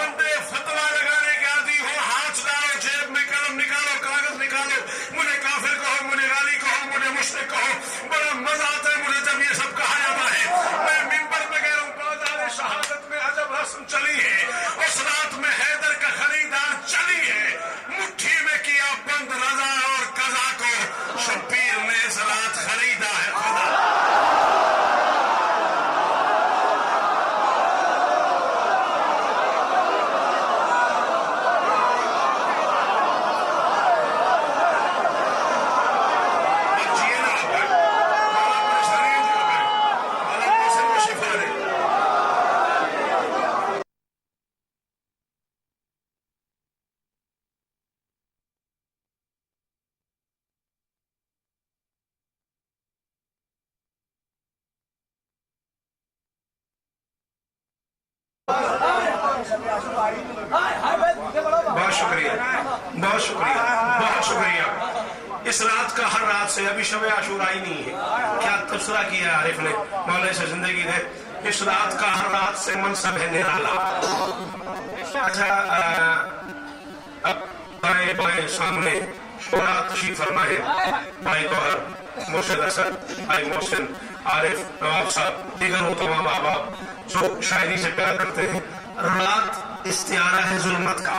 बंदे फतवा लगाने के आदि हो, हाथ डालो, जेब में कलम निकालो, कागज निकालो, मुझे काफिर कहो, मुझे गाली कहो, मुझे मुश्रिक कहो, बड़ा मजा आता है मुझे जब ये सब कहा जाता है। मैं मिंबर पे कह रहा हूँ, बाजार शहादत में अजब रस्म चली है, उस रात में हैदर का खरीदार चली है, मुट्ठी में किया बंद रजा और कजा को, शब्बीर ने इस रात खरीदा है खुदा। बहुत शुक्रिया, बहुत शुक्रिया, बहुत शुक्रिया। इस रात का हर रात से अभी शब आशूरा ही नहीं है, क्या तबसरा किया आरिफ ने, मौला से जिंदगी दे। इस रात का हर रात से मनसब है निराला। अच्छा, अब बाएं बाएं सामने शोरा तशरीफ फरमाए, भाई गौहर, मुर्शिद असद, भाई मोहसिन, आरिफ, नवाब साहब, दीगर हो तमाम अहबाब जो शायरी से प्यार करते हैं। रात इस्तियारा है जुल्मत का।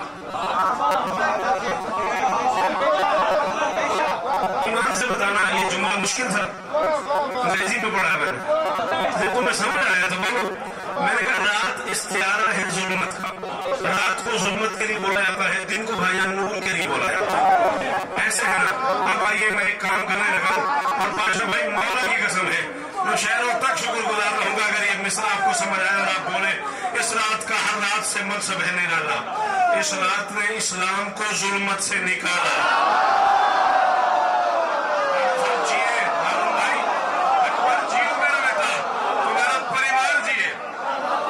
ईमान से बताना, ये जुमला मुश्किल था, अंग्रेजी में पढ़ा मैंने, देखो मैं समझ आया था। बोलो, मैंने कहा रात इस्तियारा है जुल्मत का। रात को जुल्मत के लिए बोला जाता है, दिन को भाईजान नूर के लिए बोला जाता है। ऐसे है ना। अब आइए मैं एक काम करने लगा, और पाशा भाई मौला की कसम है, मैं शहरों तक शुक्रगुजार रहूंगा अगर ये मिसरा आपको समझ आया और आप बोले इस रात का हर रात से मनसब है निराला। इस रात ने इस्लाम को जुल्मत से निकाला। जिए हारून भाई, अकबर जियो मेरा बेटा, तुम्हारा परिवार जिए,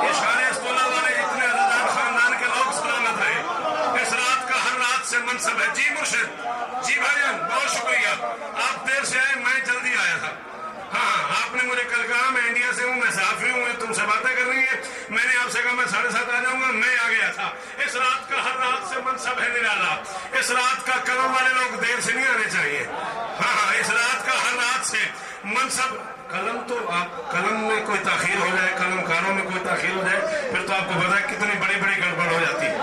ये शान अस्तौला वाले इतने अज़ीज़ान खानदान के लोग सलामत रहे। इस रात का हर रात से मनसब है। जी मुर्शिद, जी भाईजान, बहुत शुक्रिया। आप देर से आए, मैं जल्दी आया था। हाँ, आपने मुझे कल कहा मैं इंडिया से हूँ, मैं साफी हूँ, तुमसे बातें करनी है। मैंने आपसे कहा मैं 7:30 आ जाऊंगा, मैं आ गया था। इस रात का हर रात से मनसब है निराला। इस रात का कलम वाले लोग देर से नहीं आने चाहिए। हाँ, इस रात का हर रात से मनसब, कलम तो आप, कलम में कोई ताखीर हो जाए, कलमकारों में कोई ताखीर हो जाए, फिर तो आपको पता है कितनी बड़ी बड़ी गड़बड़ हो जाती है।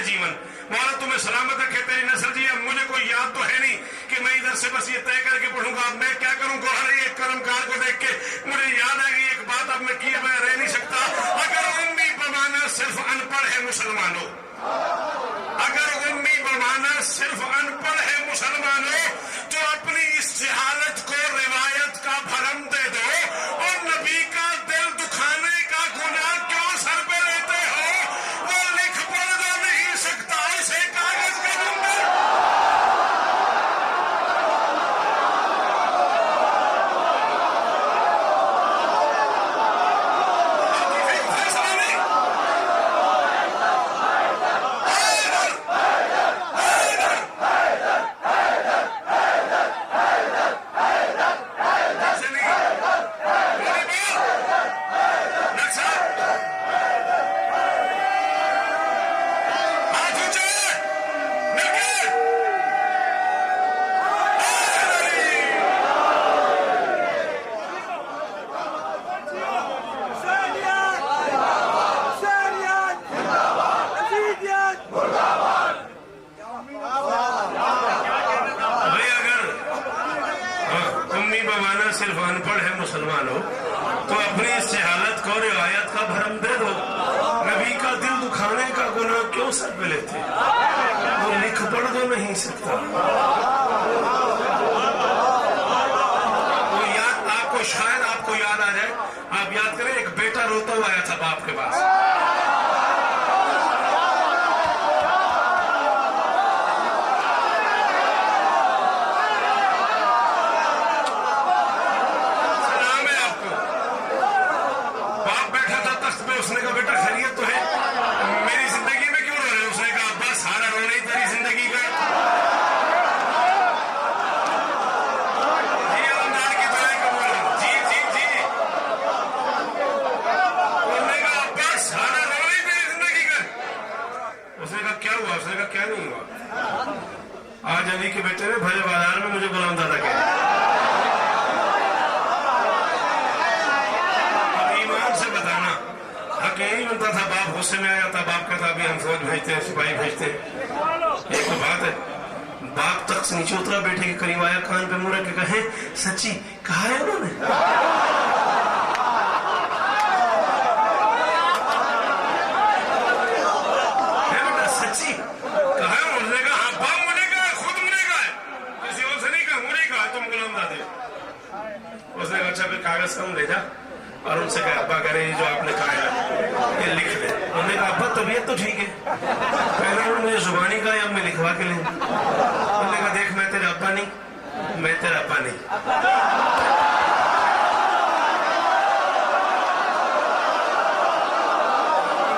जीवन मौला तुम्हें सलामत रखे, तेरी नस्ल जी। अब मुझे कोई याद तो है नहीं कि मैं इधर से बस ये तय करके पढ़ूंगा। अब मैं क्या करूं, गौहर एक कलमकार को देख के मुझे याद आ गई एक बात, अब मैं किए मैं रह नहीं सकता। अगर उम्मी बमाना सिर्फ अनपढ़ है मुसलमानों, अगर उम्मी बमाना सिर्फ अनपढ़ है मुसलमानों, तो अपनी इस जहालत को रिवायत का भरम दे दो, और नबी का दिल दुखाने का गुनाह क्यों सर पे लेते हो? वो लिख पढ़ दो नहीं सकता, उसे कागज का नंबर। फैसला नहीं, सिर्फ अनपढ़ है मुसलमानों, तो अपनी इस जहालत को रिवायत का भरम दे दो। नबी का दिल दुखाने का गुनाह क्यों सर पे लेते? वो लिख पढ़ तो नहीं सकता। वो याद आपको, शायद आपको याद आ जाए, आप याद करें, एक बेटा रोता हुआ आया था बाप के पास। उसने कहा बेटा खैरियत तो है, मेरी जिंदगी में क्यों रो रहे हो? उसने कहा अब्बा सारा रोना ही तेरी जिंदगी का। नहीं हुआ। आज अली के बेटे ने भरे बाजार में मुझे गुलाम दादा कहा। अब ईमान से बताना, हक यही बनता था, बाप गुस्से में आया था, बाप कहता अभी हम फौज भेजते हैं, सिपाही भेजते हैं। एक तो बात है, बाप तक से नीचे उतरा, बेटे के करीब आया, कान पे मुंह रख के कहे सच्ची कहा है उन्होंने? सच्ची कहा है उन्होंने? कहा हाँ बाप मुझे कहा, खुद मुझे कहा है, किसी और से नहीं कहा, मुझे कहा तुम गुलाम दादे। उसने कहा अच्छा फिर कागज कम ले जा और उनसे कहा अब्बा करे जो आपने कहा है ये लिख दे। उन्होंने कहा अब्बा तबीयत तो ठीक है। पहले उन्होंने मुझे जुबानी कहा अब मैं लिखवा के ले। उन्होंने कहा देख मैं तेरा अब्बा नहीं, मैं तेरा अब्बा नहीं।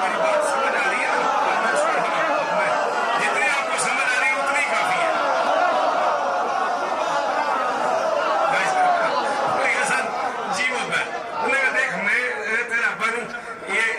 मेरी बात समझ आ रही है ना? जितनी आपको समझ आ रही है उतनी काफी है। जी वो उन्होंने कहा देख मैं तेरा अब्बा नहीं,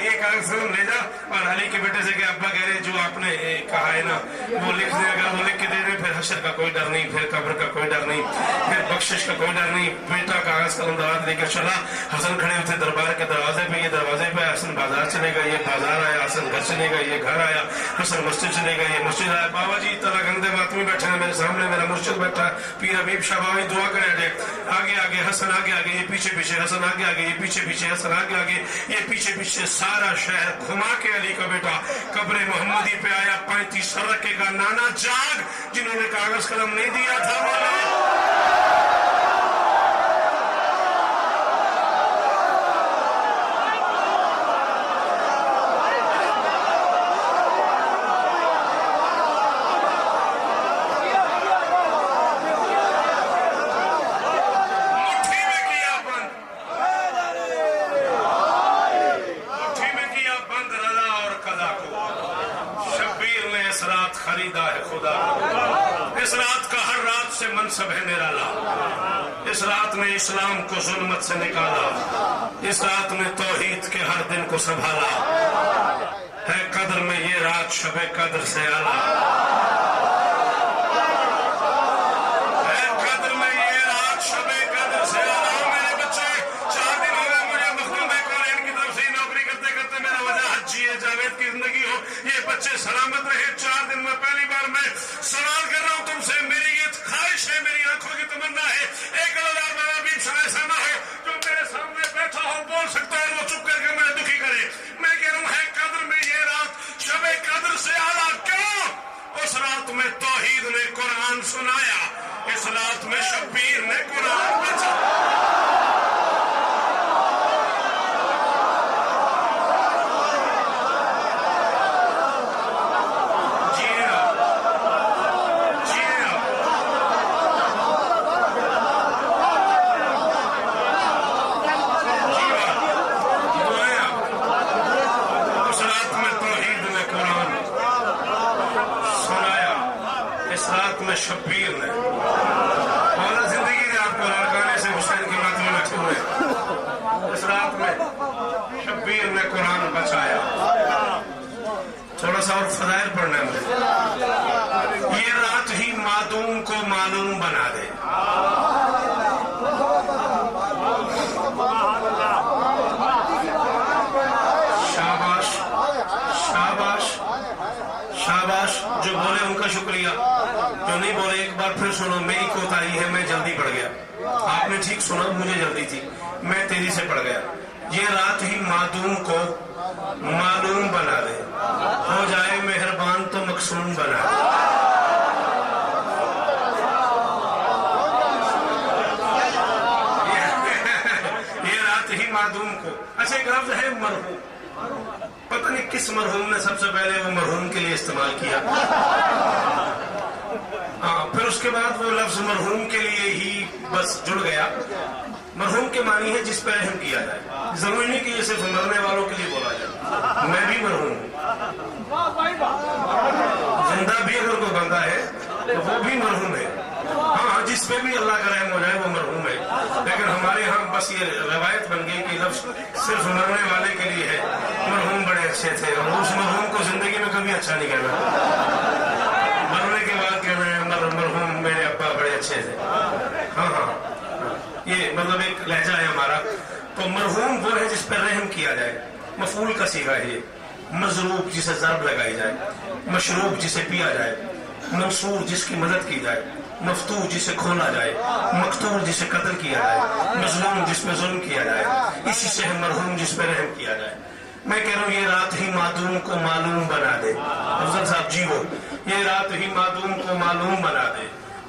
ये कागज ले जा और अली के बेटे से अब्बा कह रहे जो आपने कहा है ना वो लिख देगा, वो लिख के दे दे, फिर हशर का कोई डर नहीं, फिर कब्र का कोई डर नहीं, फिर बख्शिश का कोई डर नहीं। बेटा कागज कलम दराज लेकर चला। हसन खड़े हुए थे दरबार के दरवाजे पे, ये दरवाजे पे, हसन बाजार चलेगा, ये बाजार आया, हसन घर चलेगा, ये घर आया, हसन मस्जिद चलेगा, ये मस्जिद आया। बाबा जी तला गंदे मातमी बैठे हैं मेरे सामने, मेरा मुर्शिद बैठा है, पीर हबीब शाह बाबा दुआ करे, आगे आगे हसन, आगे आगे ये पीछे पीछे हसन, आगे आगे ये पीछे पीछे हसन, आगे आगे ये पीछे पीछे सारा शहर घुमा के अली का बेटा कब्रे मोहम्मदी पे आया। 35 सर रखेगा नाना जाग, जिन्होंने कागज कलम नहीं दिया था खरीदा है खुदा। इस रात का हर रात से मनसब है निराला। इस रात ने इस्लाम को जुल्मत से निकाला। इस रात ने तौहीद के हर दिन को संभाला है। कद्र में ये रात शबे कद्र से आला है। कद्र में ये रात शबे कद्र से आला। मेरे बच्चे 4 दिन हो गए मुझे मखदूम कॉलेज की तरफ से नौकरी करते करते मेरा वजह हज्जी है, जावेद की जिंदगी हो, ये बच्चे सलामत रहे। 4 दिन में पहली बार मैं सवाल कर रहा हूं तुमसे, मेरी ये ख्वाहिश है, मेरी आंखों की तमन्ना है, एक अल्लाह बाबा भी ऐसा ना हो जो मेरे सामने बैठा हो, बोल सकता है, वो चुप करके मुझे दुखी करे। मैं कह रहा हूं है कद्र में ये रात शबे कद्र से आला। क्यों? उस रात में तौहीद ने कुरान सुनाया, इस रात में शब्बीर ने कुरान बचाया। शब्बीर ने मौला जिंदगी ने आपको लड़काने से हुसैन की बात में बैठे हुए। इस रात में शब्बीर ने कुरान बचाया। थोड़ा सा और फजाइल पढ़ना है मुझे। ये रात ही मादूम को मालूम बना दे। शाबाश शाबाश शाबाश। जो बोले उनका शुक्रिया, जो नहीं बोले एक बार फिर सुनो। मेरी कोताही है, मैं जल्दी पढ़ गया। आपने ठीक सुना, मुझे जल्दी थी, मैं तेजी से पढ़ गया। ये रात ही मादूम को मालूम बना दे, हो जाए मेहरबान तो मकसूम बना दे। ये रात ही मादूम को। अच्छा एक लफ्ज है मरहूम, पता नहीं किस मरहूम ने सबसे पहले वो मरहूम के लिए इस्तेमाल किया। हाँ, फिर उसके बाद वो लफ्ज मरहूम के लिए ही बस जुड़ गया। मरहूम के मानी है जिस पर रहम किया जाए। जरूरी नहीं कि ये सिर्फ मरने वालों के लिए बोला जाए। मैं भी मरहूम हूँ, जिंदा भी अगर कोई बंदा है तो वो भी मरहूम है। हाँ, जिस पे भी अल्लाह का रहम हो जाए वो मरहूम है। लेकिन हमारे यहाँ बस ये रवायत बन गई कि लफ्ज सिर्फ मरने वाले के लिए है। मरहूम बड़े अच्छे थे और उस मरहूम को जिंदगी में कभी अच्छा नहीं कहना। ये मतलब एक लहजा है हमारा। तो मरहूम वो है जिस पर रहम किया जाए, मफूल का सीगा है ये। मजरूब जिसे ज़र्ब लगाई जाए, मशरूब जिसे पिया जाए, मंसूर जिसकी मदद की जाए, मफतूर जिसे खोला जाए, मकतूल जिसे कत्ल किया जाए, मजलूम जिसमें जुल्म किया जाए, इसी से है मरहूम जिस पर रहम किया जाए। मैं कह रहा हूँ ये रात ही मादूम को मालूम बना दे। अफजल साहब जी वो ये रात ही मादूम को मालूम बना दे,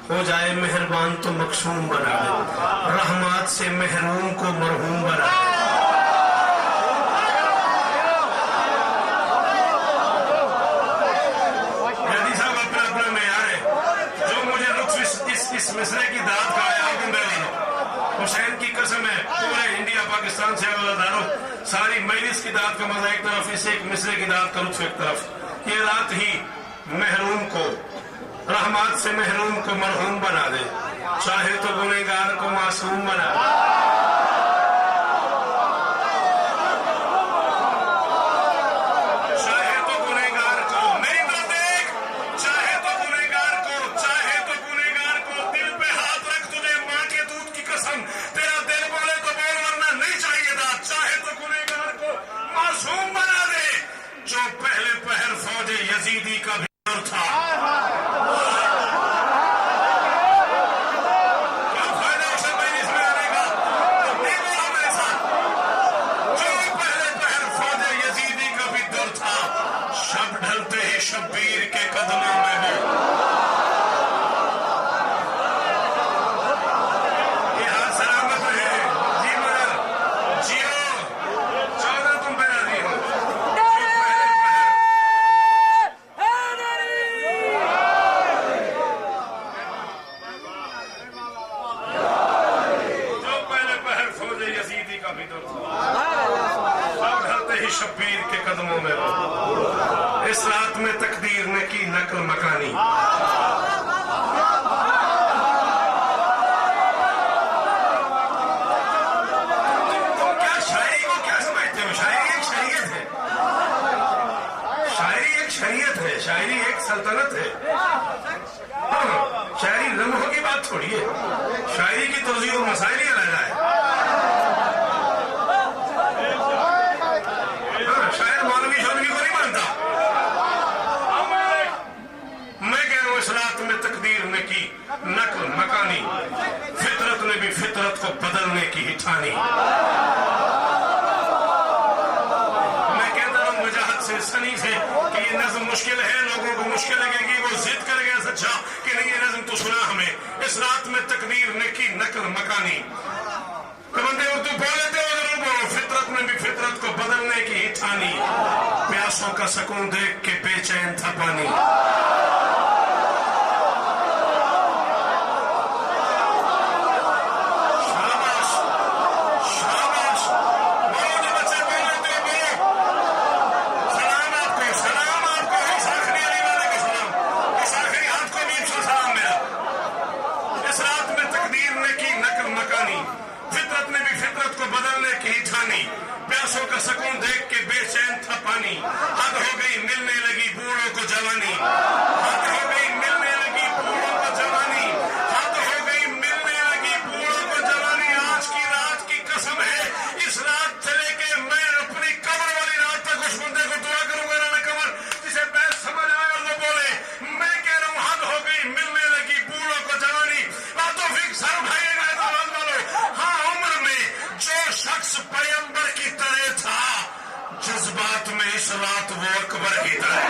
हो जाए मेहरबान तो मकसूम बना दे, रहमत से महरूम को मरहूम बना दे। जदी साहब अपना अपना मेयार है। जो मुझे लुत्फ इस मिसरे की दाद का आया हुसैन की कसम है, पूरे इंडिया पाकिस्तान से अल्लाह सारी मजलिस की दाद का मजा एक तरफ, इस एक मिसरे की दाद का लुत्फ एक तरफ। ये रात ही महरूम को रहमत से महरूम को मरहूम बना दे, चाहे तो गुनहगार को मासूम बना दे। चाहे तो गुनहगार को नहीं तो देख, चाहे तो गुनहगार को, चाहे तो गुनहगार को दिल पे हाथ रख, तुझे माँ के दूध की कसम, तेरा दिल बोले तो बोल वरना नहीं चाहिए था। चाहे तो गुनहगार को मासूम बना दे, जो पहले पहर फौजे यजीदी का भी दौर था। शब्बीर के कदमों में हो। ये हाथ सलामत है जी, मगर जियो 14 तुम पे राजी हो। जो पहले पहर फौजे यजीदी का भी दौर था, सब ढलते ही शब्बीर के कदमों में हो। इस रात में तकदीर ने की नकल मकानी, तो क्या शायरी को क्या समझते हो? शायरी एक शरीयत है, शायरी एक शरीयत है, शायरी एक सल्तनत है। हाँ, शायरी लम्हों की बात थोड़ी है, शायरी की तौजीह और मसाइल ही अलग है। हाँ, शायर मौलवी शौलवी को नहीं मानता। इस रात में तकदीर ने की नकल मकानी, फितरत ने भी फितरत को बदलने की ही ठानी। मैं कहता हूं वजाहत से, सनी से कि ये नज्म मुश्किल है, लोगों को मुश्किल लगेगी, वो जिद करेगा सच्चा कि नहीं ये नज्म तो सुना हमें। इस रात में तकदीर ने की नकल मकानी, तो बंदे उर्दू बोलते हो जरूर बोलो, फितरत ने भी फितरत को बदलने की ही ठानी, प्यासों का सुकून देख के बेचैन था पानी। प्यासों का सुकून देख के बेचैन था पानी, हद हो गई मिलने लगी बूढ़ों को जवानी, हद हो गई मिलने लगी बूढ़ों को जवानी, हद हो गई मिलने लगी बूढ़ों को जवानी। आज की रात की कसम है, इस रात से लेके मैं अपनी कब्र वाली रात तक उस बंदे को दुआ करूंगा ना कब्र जिसे बैठ समझ आए और वो बोले मैं कह रहा हूँ हद हो गई मिलने लगी बूढ़ों को जवानी। बातों फिक्स सर उठाइएगा हैदराबाद वालों। हाँ, उम्र में जो शख्स पैगंबर की तरह था, जज्बात में इस रात वो अकबर की तरह।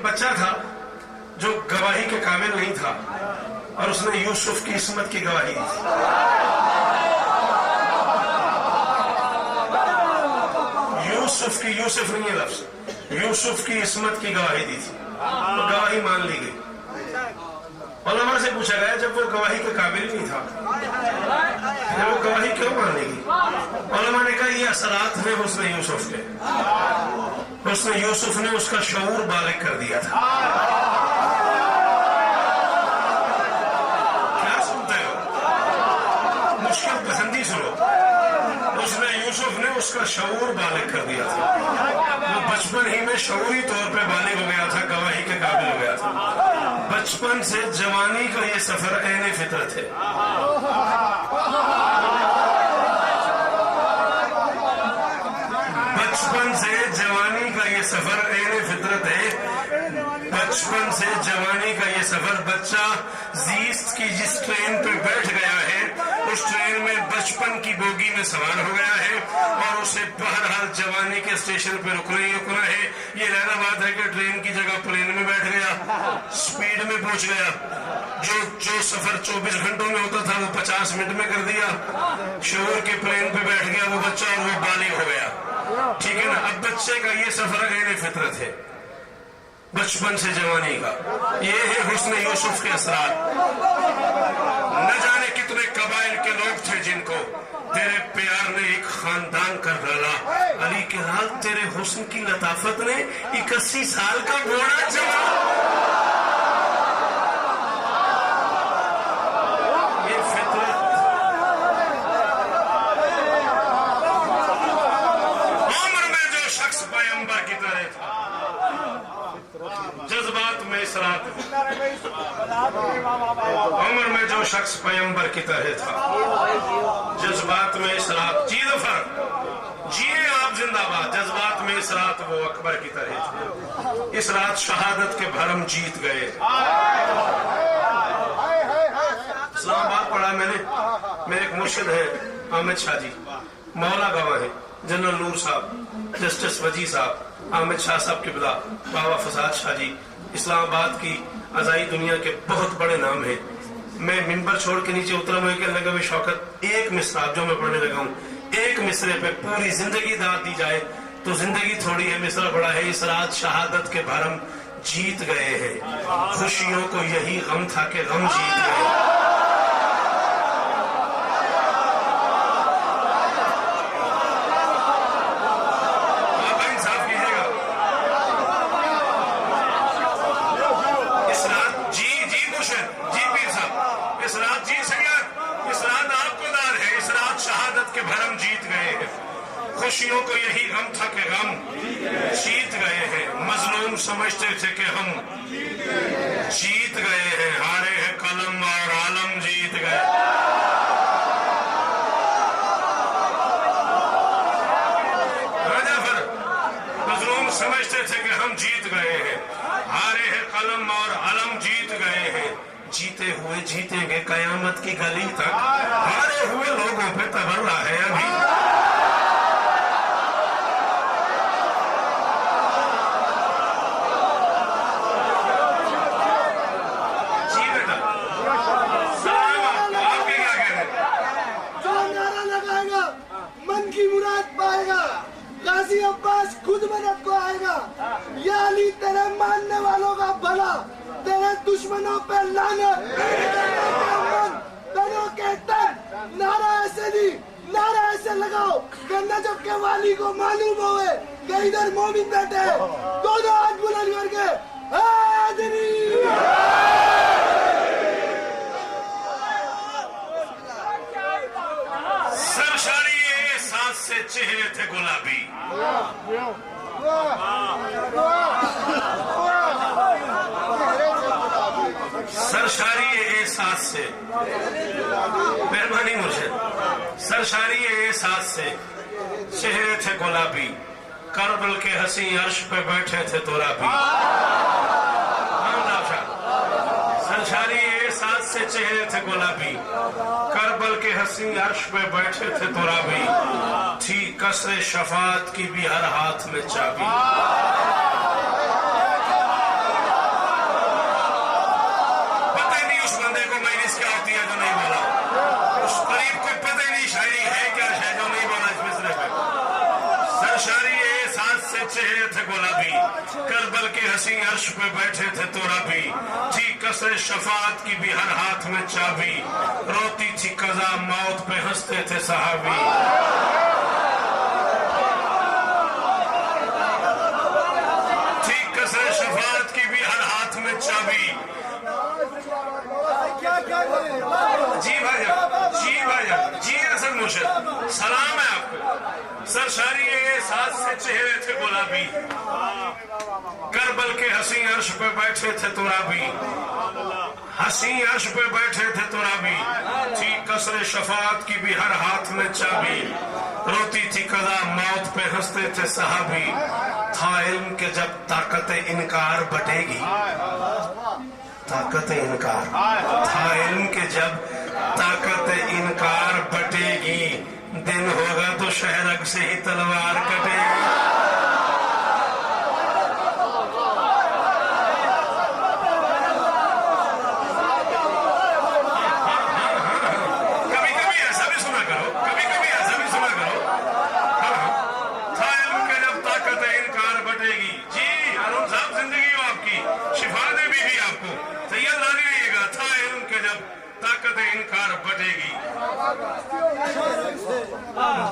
बच्चा था जो गवाही के काबिल नहीं था और उसने यूसुफ की इस्मत की गवाही दी। यूसुफ नहीं है लफ्ज, यूसुफ की इस्मत की गवाही दी थी, तो गवाही मान ली गई। उलमा से पूछा गया जब वो गवाही के काबिल नहीं था फिर वो गवाही क्यों मानेगी? उलमा ने कहा ये असरात है हुस्न यूसुफ के। हुस्न यूसुफ ने उसका शऊर बालिग कर दिया था। क्या सुनते हो? मुश्किल पसंदी सुनो। हुस्न यूसुफ ने उसका शऊर बालिग कर दिया था। वो बचपन ही में शऊरी तौर पे बालिग हो गया था, गवाही के काबिल हो गया था। बचपन से जवानी का ये सफर ऐने फितरत है। बचपन से जवानी का ये सफर ऐने फितरत है। बचपन से जवानी का ये सफर, बच्चा जीस्त की जिस ट्रेन पे बैठ गया है उस ट्रेन में बचपन की बोगी में सवार हो गया है और उसे बहरहाल जवानी के स्टेशन पे रुकना ही रुकना है। ये रहना बात है कि ट्रेन की जगह प्लेन में बैठ गया, स्पीड में पहुंच गया। जो सफर 24 घंटों में होता था वो 50 मिनट में कर दिया। शोर के प्लेन पे बैठ गया वो बच्चा और वो बालिग हो गया। ठीक है ना? अब बच्चे का ये सफर ऐने फितरत है, बचपन से जवानी का। ये है हुस्न यूसुफ के असरात। न जाने कितने कबाइल के लोग थे जिनको तेरे प्यार ने एक खानदान कर डाला। अली के लाल तेरे हुस्न की लताफत ने 81 साल का घोड़ा चला। ये फितरत। उम्र में जो शख्स पैगंबर की तरह था, जज्बात में इसरात। उम्र में जो शख्स पैगंबर की तरह था, जज्बात में इसरात। जी ज़फर, जिए आप जिंदाबाद। जज्बात में इसरात वो अकबर की तरह थे। इस रात शहादत के भरम जीत गए। इस्लामाबाद पढ़ा मैंने, मेरे एक मुर्शिद है आमिद शाह जी, मौला गवाह है, जनरल नूर साहब, जस्टिस वजी साहब, आमिद शाह साहब के बिला, बाबा फसाद शाह जी। इस्लामाबाद की अजाई दुनिया के बहुत बड़े नाम है। मैं मिंबर छोड़ के नीचे उतरा, मुझे कहने लगा शौकत एक मिसरा जो मैं पढ़ने लगा हूँ, एक मिसरे पे पूरी जिंदगी दाद दी जाए तो जिंदगी थोड़ी है। मिसरा बड़ा है। इस रात शहादत के भरम जीत गए हैं, खुशियों को यही गम था कि गम जीत गए। खुशियों को यही गम था कि गम जीत गए हैं। मजलूम समझते थे कि हम जीत गए हैं। हारे हैं कलम और आलम जीत गए। मजलूम समझते थे कि हम जीत गए हैं। हारे हैं कलम और आलम जीत गए हैं। जीते हुए जीतेंगे कयामत की गली तक। हारे हुए लोगों पे तबर्रा है अभी। अब्बास खुद मदद को आएगा। या अली तेरे मानने वालों का भला, तेरे दुश्मनों पे लानत। के तन नारा ऐसे नहीं, नारा ऐसे लगाओ कि नजफ के वाली को मालूम होवे कि इधर मोमिन बैठे। दोनों हाथ बुलंद करके हाज़िरी। से चेहरे थे गुलाबी। सरशारी एहसास से, मेहरबानी मुर्शिद, सरशारी एहसास से चेहरे थे गुलाबी। करबल के हसी अर्श पे बैठे थे तुराबी। सरशारी एहसास से चेहरे थे गुलाबी। करबल के हसी अर्श पे बैठे थे तुराबी। थी कसरे शफात की भी हर हाथ में चाबी। पता ही नहीं उस बंदे को माइनस क्या होती है जो नहीं बोला। उस गरीब को पता ही नहीं शायरी है क्या है जो नहीं बोला इस मिसरे पे। सरशारी एहसास से चेहरे थे गुलाबी, करबल के हसी अर्श पे बैठे थे तोरा भी, थी कसरे शफात की भी हर हाथ में चाबी, रोती थी कज़ा मौत पे हंसते थे सहाबी। थी कसरे शफात की भी हर हाथ में चाबी। जी भाईजान, जी भाईजान, जी असल मुर्शिद, सलाम है आपको। सरशारी साथ से चेहरे थे गुलाबी, करबल के हसी अर्श पे बैठे थे तुराबी, हसी अर्श पे बैठे थे तुराबी, थी कसरे शफात की भी हर हाथ में चाबी, रोती थी कज़ा मौत पे हंसते थे सहाबी। था इल्म के जब ताकत इनकार बटेगी, ताकत इनकार, था इल्म के जब ताकत इनकार बटेगी, दिन होगा तो शहरग से ही तलवार कटेगी। कभी कभी ऐसा भी सुना करो, कभी कभी ऐसा भी सुना करो। था इल्म के जब ताकत इनकार बटेगी। जी अरुण साहब, जिंदगी हो आपकी, शिफा दे बीवी आपको, सैयद रानी रहिएगा। था इल्म के जब ताकत इनकार बटेगी,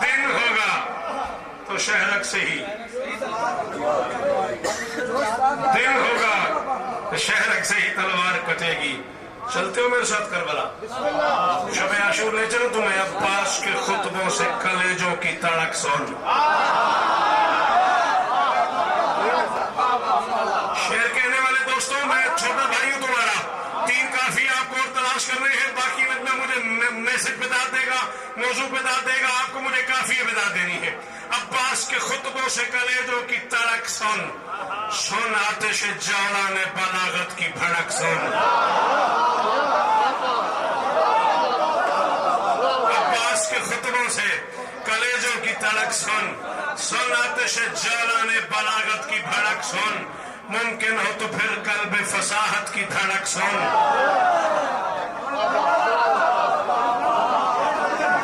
दिन होगा तो शहरक से ही, दिन होगा तो शहरक से ही तलवार कटेगी। चलते हो मेरे साथ करबला, शब आशूर ले चलो तुम्हें अब्बास के खुतबों से कलेजों की तड़क सुन। शेर कहने वाले दोस्तों, मैं छोटा भाई हूं तुम्हारा, 3 काफी आपको और तलाश करने हैं, बाकी में मुझे मैसेज बता देगा, मौजू बता देगा, आपको मुझे काफी बता देनी है। अब्बास के खुतबों से कलेजों की तड़क सुन, सुन आतिश जौला ने बलागत की भड़क सुन। अब्बास के खुतबों से कलेजों की तड़क सुन, सुन आतिश जौला ने बलागत की भड़क सुन, मुमकिन हो तो फिर कल्ब फसाहत की धड़क सुन।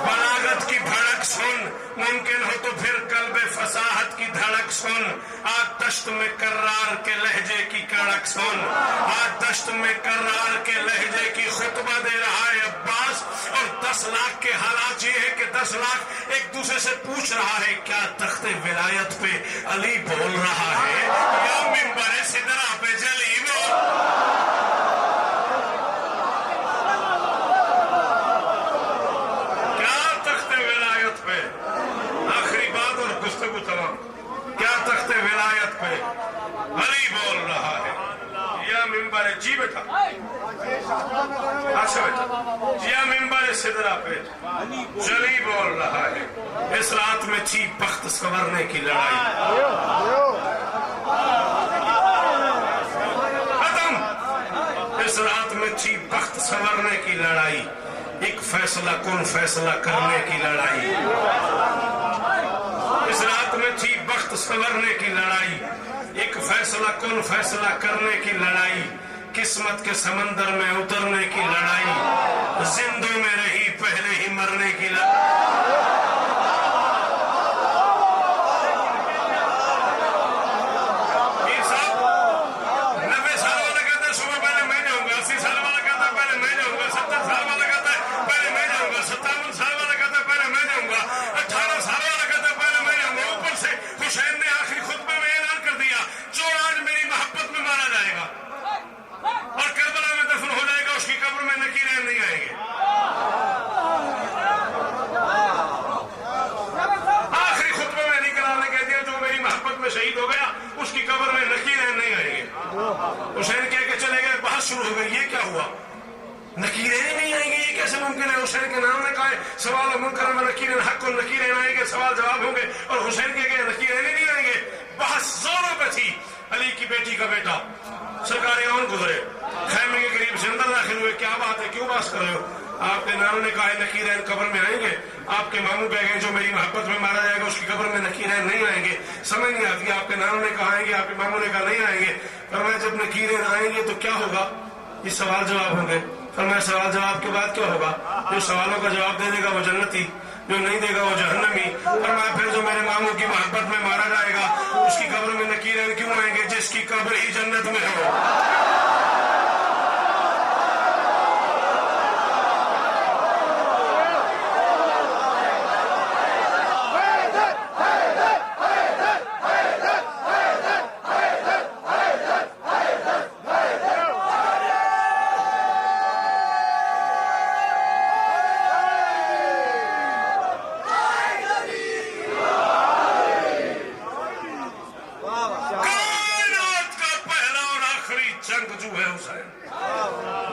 बलागत की भड़क सुन, मुमकिन हो तो फिर कल्ब फसाहत की धड़क सुन। आज दश्त में कर्रार के लहजे की कड़क सुन, आज दश्त में कर्रार के लहजे की खुतबा दे रहा है अब्बास। और 10 लाख के हालात ये है कि 10 लाख एक दूसरे से पूछ रहा है, क्या तख्ते विलायत पे अली बोल रहा है या मिंबरे सिदरा पे जली बोल। क्या तख्ते विलायत पे, आखिरी बात और गुफ्तगू तमाम, क्या तख्ते विलायत पे अली बोल रहा है या मिंबरे, जी बेटा, अच्छा बेटा, या मिंबरे सिदरा पे जली बोल रहा है। इस रात में थी बख्त संवरने की लड़ाई, खत्म। इस रात में थी बख्त संवरने की लड़ाई, एक फैसला कौन फैसला करने की लड़ाई। इस रात में थी बख्त संवरने की लड़ाई, एक फैसला कौन फैसला करने की लड़ाई, किस्मत के समंदर में उतरने की लड़ाई, जिंदों में रही पहले ही मरने की लड़ाई। शहीद हो गया, उसकी कब्र में नकीरें नहीं आएंगे। हुसैन कह के चले गए, बहस शुरू हो गई, ये क्या हुआ, नकीरें नहीं आएंगे, ये कैसे मुमकिन है। हुसैन के नाम ने कहा सवाल मुनकर में नकीरें हक को नकीरें आएंगे, सवाल जवाब होंगे, और हुसैन के गए नकीरें नहीं आएंगे। बहस जोरों पे थी। अली की बेटी का बेटा सरकार यौन गुजरे, खैमे के करीब से अंदर दाखिल हुए, क्या बात है, क्यों बात कर रहे हो। आपके नाम ने कहा नकीरें कब्र में आएंगे। आपके मामू कह गए जो मेरी मोहब्बत में मारा जाएगा उसकी कब्र में नकीरें नहीं आएंगे। समझ नहीं आती, आपके नाम ने कहा है कि आपके मामू ने कहा नहीं आएंगे। पर मैं जब नकीरें आएंगे तो क्या होगा, ये सवाल जवाब होंगे। पर मैं सवाल जवाब के बाद क्या होगा, जो सवालों का जवाब दे देगा वो जन्नती, जो नहीं देगा वो जहन्नमी। फरमाया फिर जो मेरे मामू की मोहब्बत में मारा जाएगा उसकी कब्र में नकीरें क्यों आएंगे जिसकी कब्र ही जन्नत में हो।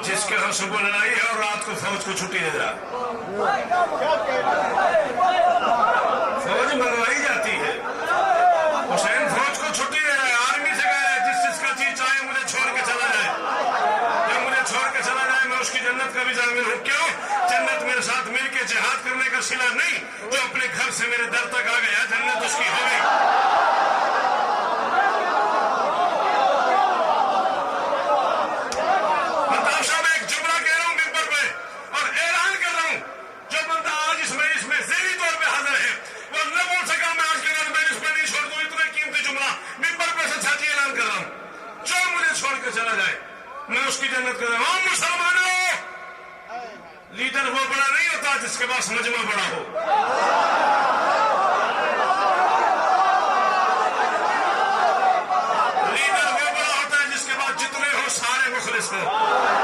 जिसके हम सुबह लड़ाई है और रात को फौज को छुट्टी दे रहा। फौज मंगवाई जाती है, हुसैन फौज को छुट्टी दे रहा है, आर्मी से कह रहा है जिसका चीज चाहे मुझे छोड़ के चला जाए, जब मुझे छोड़ के चला जाए मैं उसकी जन्नत का भी जामिन हूं। क्यों? जन्नत मेरे साथ मिलकर जिहाद करने का सिला नहीं, जो अपने घर से मेरे दर तक आ गया जन्नत उसकी हो गई। चला जाए मैं उसकी जन्नत कर रहा हूं। मुसलमानों, लीडर वो बड़ा नहीं होता जिसके पास मजमा बड़ा हो। लीडर वो बड़ा होता है जिसके पास जितने हो सारे मुखलिस हो।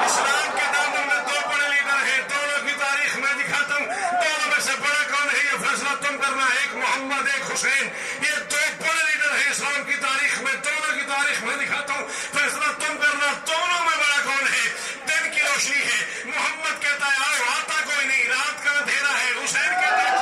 इस्लाम के दामन में दो बड़े लीडर हैं, दोनों की तारीख मैं दिखाता हूं। दोनों में से बड़ा कौन है ये फैसला तुम करना। एक मोहम्मद, एक हुसैन, ये दो बड़े लीडर हैं इस्लाम की तारीख में। दोनों की तारीख मैं दिखाता हूं, फैसला तुम करना। दोनों में बड़ा कौन है? दिन की रोशनी है, मोहम्मद कहता है आओ, आता कोई नहीं, रात का अंधेरा है। हुसैन कहता है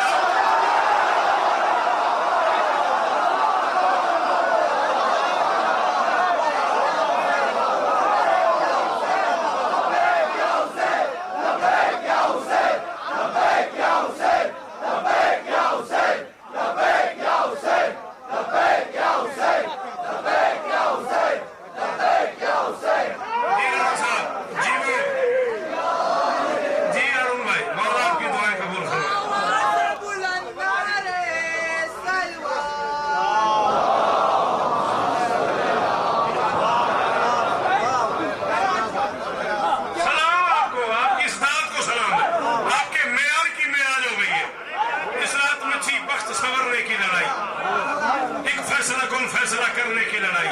फैसला करने की लड़ाई।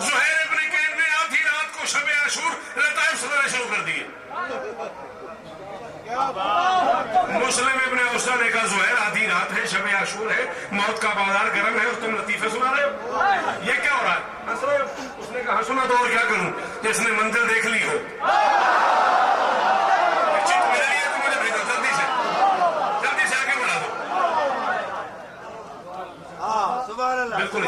ज़ुहैर इब्न कैन ने आधी रात को शब आशूर लताइफ सुनाने शुरू कर दिए। मुस्लिम इब्न उसा ने कहा ज़ुहैर आधी रात है, शब आशूर है, मौत का बाजार गर्म है और तुम लतीफे सुना रहे हो, ये क्या हो रहा है? हंस रहे हो? उसने कहा सुना तो और क्या करूं, जिसने मंजिल देख ली हो। चिट मिल रही है तो मुझे भेजो जल्दी से आगे बढ़ा दो। बिल्कुल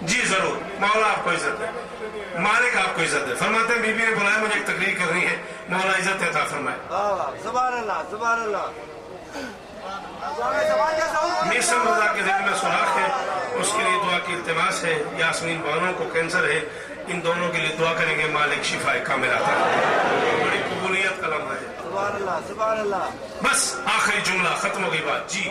जी जरूर, मौला आपको इज्जत है, मालिक आपको इज्जत है। फरमाते हैं बीबी ने बुलाया मुझे एक तकरीर करनी है, मौला इज्जत है था फरमाए। मीसम रजा के दिल में सुराख है, उसके लिए दुआ की इल्तिमास है। यास्मीन बानो को कैंसर है, इन दोनों के लिए दुआ करेंगे मालिक शिफाए कामिल अता करे। बड़ी कबूलियत का लम्हा है। बस आखिरी जुमला खत्म हो गई बात जी।